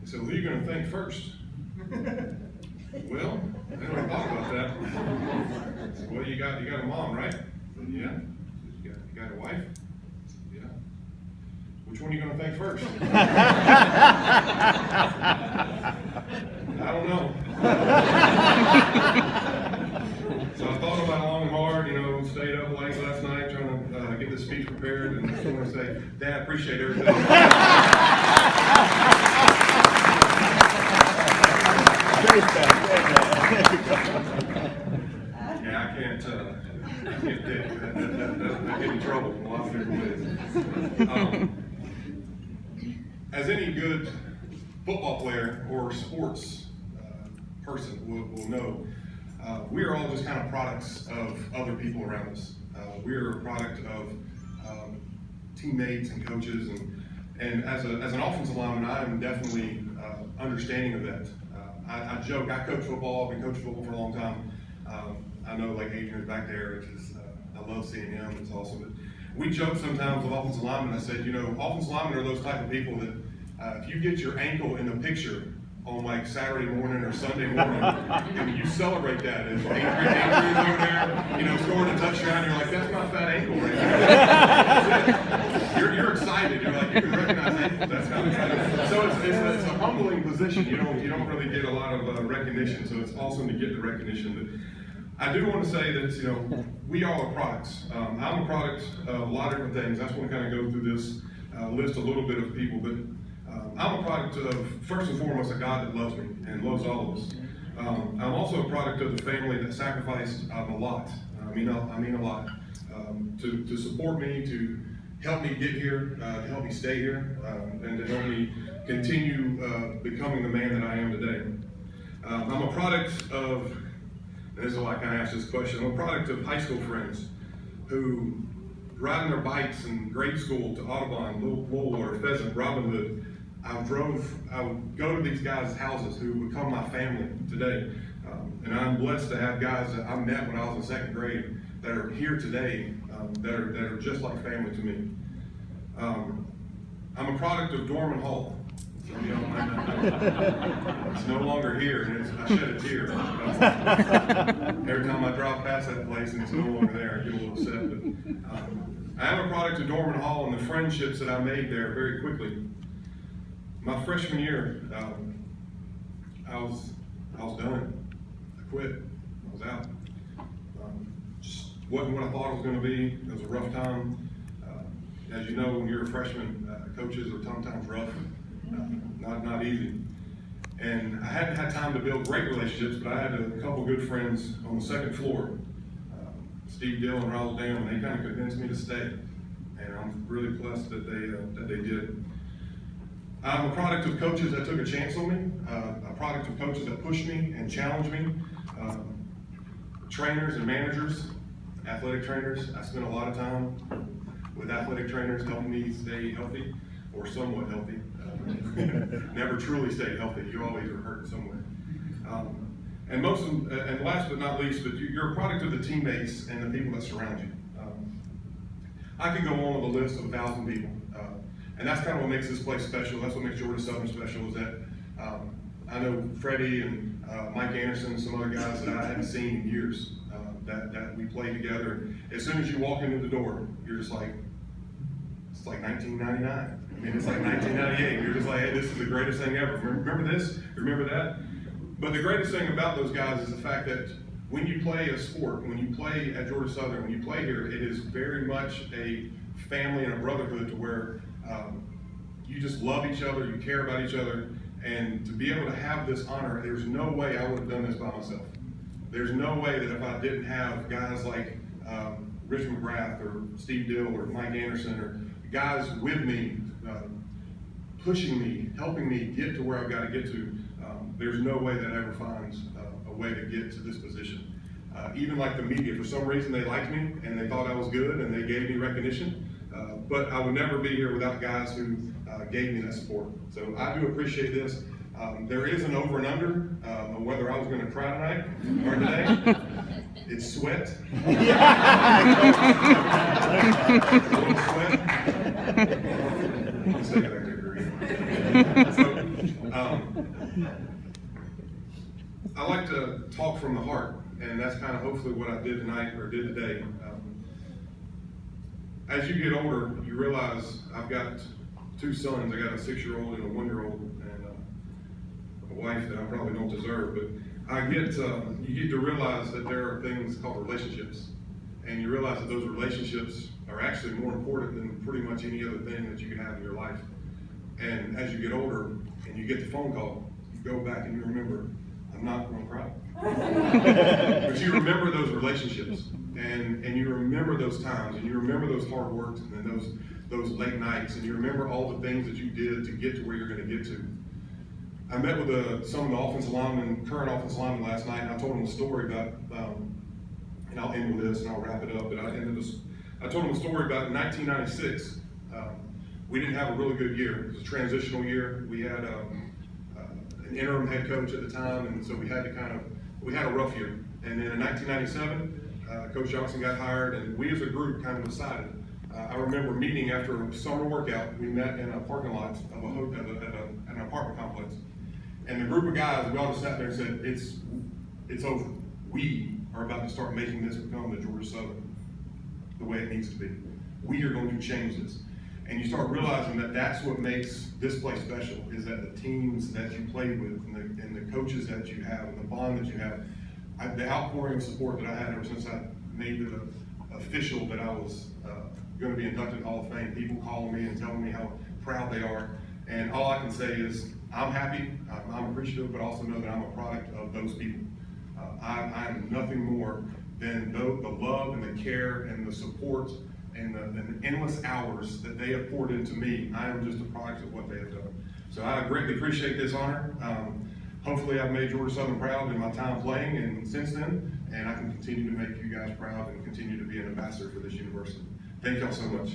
He said, "Who are you going to thank first?" Well, I never thought about that. I said, "Well, you got a mom, right?" I said, "Yeah." You got a wife? I said, "Yeah." "Which one are you going to thank first?" "I don't know." So I thought about it long and hard, stayed up late last night trying to get this speech prepared, and I just want to say, Dad, I appreciate everything. Yeah, I can't get in trouble in a lot of different ways. As any good football player or sports person will know, we are all just kind of products of other people around us. We are a product of teammates and coaches, and as an offensive lineman, I am definitely understanding of that. I joke, I coach football, I've been coaching football for a long time. I know like Adrian's back there, which is, I love seeing him, it's awesome. But we joke sometimes with offensive linemen, I said, offensive linemen are those type of people that if you get your ankle in the picture on like Saturday morning or Sunday morning, and you celebrate that as Adrian's over there, scoring a touchdown, you're like, that's my fat ankle right there. You're excited. You're like, you can recognize ankles. That's kind of exciting. So it's a humbling position. You don't really get a lot of recognition. So it's awesome to get the recognition. But I do want to say that we all are products. I'm a product of a lot of different things. I just want to kind of go through this list a little bit of people, but I'm a product of, first and foremost, a God that loves me and loves all of us. I'm also a product of the family that sacrificed a lot. I mean a lot to support me, to help me get here, to help me stay here, and to help me continue becoming the man that I am today. I'm a product of, and this is why I kind of asked this question, I'm a product of high school friends who, riding their bikes in grade school to Audubon, Little Bullwater, Pheasant, Robin Hood, I would go to these guys' houses who become my family today. And I'm blessed to have guys that I met when I was in second grade that are here today, that are just like family to me. I'm a product of Dorman Hall. So you don't mind that. It's no longer here, and I shed a tear. Every time I drive past that place and it's no longer there, I get a little upset. But I am a product of Dorman Hall and the friendships that I made there very quickly. My freshman year, I was done. I quit. I was out. Just wasn't what I thought it was going to be. It was a rough time. As you know, when you're a freshman, coaches are sometimes rough, not easy. And I hadn't had time to build great relationships, but I had a couple good friends on the second floor, Steve Dill and Raul Dan, and they kind of convinced me to stay. And I'm really blessed that they did. I'm a product of coaches that took a chance on me, a product of coaches that pushed me and challenged me, trainers and managers, athletic trainers. I spent a lot of time with athletic trainers helping me stay healthy, or somewhat healthy. Never truly stayed healthy. You always are hurting somewhere. And last but not least, but you're a product of the teammates and the people that surround you. I could go on with a list of 1,000 people. And that's kind of what makes this place special. That's what makes Georgia Southern special, is that I know Freddie and Mike Anderson and some other guys that I hadn't seen in years that we played together. As soon as you walk into the door, you're just like, it's like 1999. I mean, it's like 1998. You're just like, hey, this is the greatest thing ever. Remember this? Remember that? But the greatest thing about those guys is the fact that when you play a sport, when you play at Georgia Southern, when you play here, it is very much a family and a brotherhood to where you just love each other, you care about each other, and to be able to have this honor, there's no way I would have done this by myself. There's no way that if I didn't have guys like Rich McGrath or Steve Dill or Mike Anderson or guys with me, pushing me, helping me get to where I've got to get to, there's no way that I ever finds a way to get to this position. Even like the media, for some reason they liked me and they thought I was good and they gave me recognition. But I would never be here without guys who gave me that support. So I do appreciate this. There is an over and under on whether I was going to cry tonight or today. It's sweat. Sweat. I like to talk from the heart, and that's kind of hopefully what I did tonight or did today. As you get older, you realize I've got two sons. I got a 6-year-old and a 1-year-old, and a wife that I probably don't deserve. But you get to realize that there are things called relationships, and you realize that those relationships are actually more important than pretty much any other thing that you can have in your life. And as you get older and you get the phone call, you go back and you remember, I'm not going to cry. But you remember those relationships, and you remember those times, and you remember those hard works, and then those late nights, and you remember all the things that you did to get to where you're going to get to. I met with some of the offensive linemen, current offensive linemen last night, and I told them a story about, and I'll end with this and I'll wrap it up, but I told them a story about 1996. We didn't have a really good year. It was a transitional year. We had an interim head coach at the time, and so we had a rough year. And then in 1997, Coach Johnson got hired, and we as a group kind of decided. I remember meeting after a summer workout. We met in a parking lot of an apartment complex, and the group of guys, we all just sat there and said, "It's over. We are about to start making this become the Georgia Southern the way it needs to be. We are going to change this." And you start realizing that that's what makes this place special, is that the teams that you play with and the coaches that you have and the bond that you have. The outpouring of support that I had ever since I made it official that I was going to be inducted in the Hall of Fame, people calling me and telling me how proud they are. And all I can say is I'm happy, I'm appreciative, but also know that I'm a product of those people. I am nothing more than the love and the care and the support and the endless hours that they have poured into me. I am just a product of what they have done. So I greatly appreciate this honor. Hopefully I've made Georgia Southern proud in my time playing and since then, and I can continue to make you guys proud and continue to be an ambassador for this university. Thank y'all so much.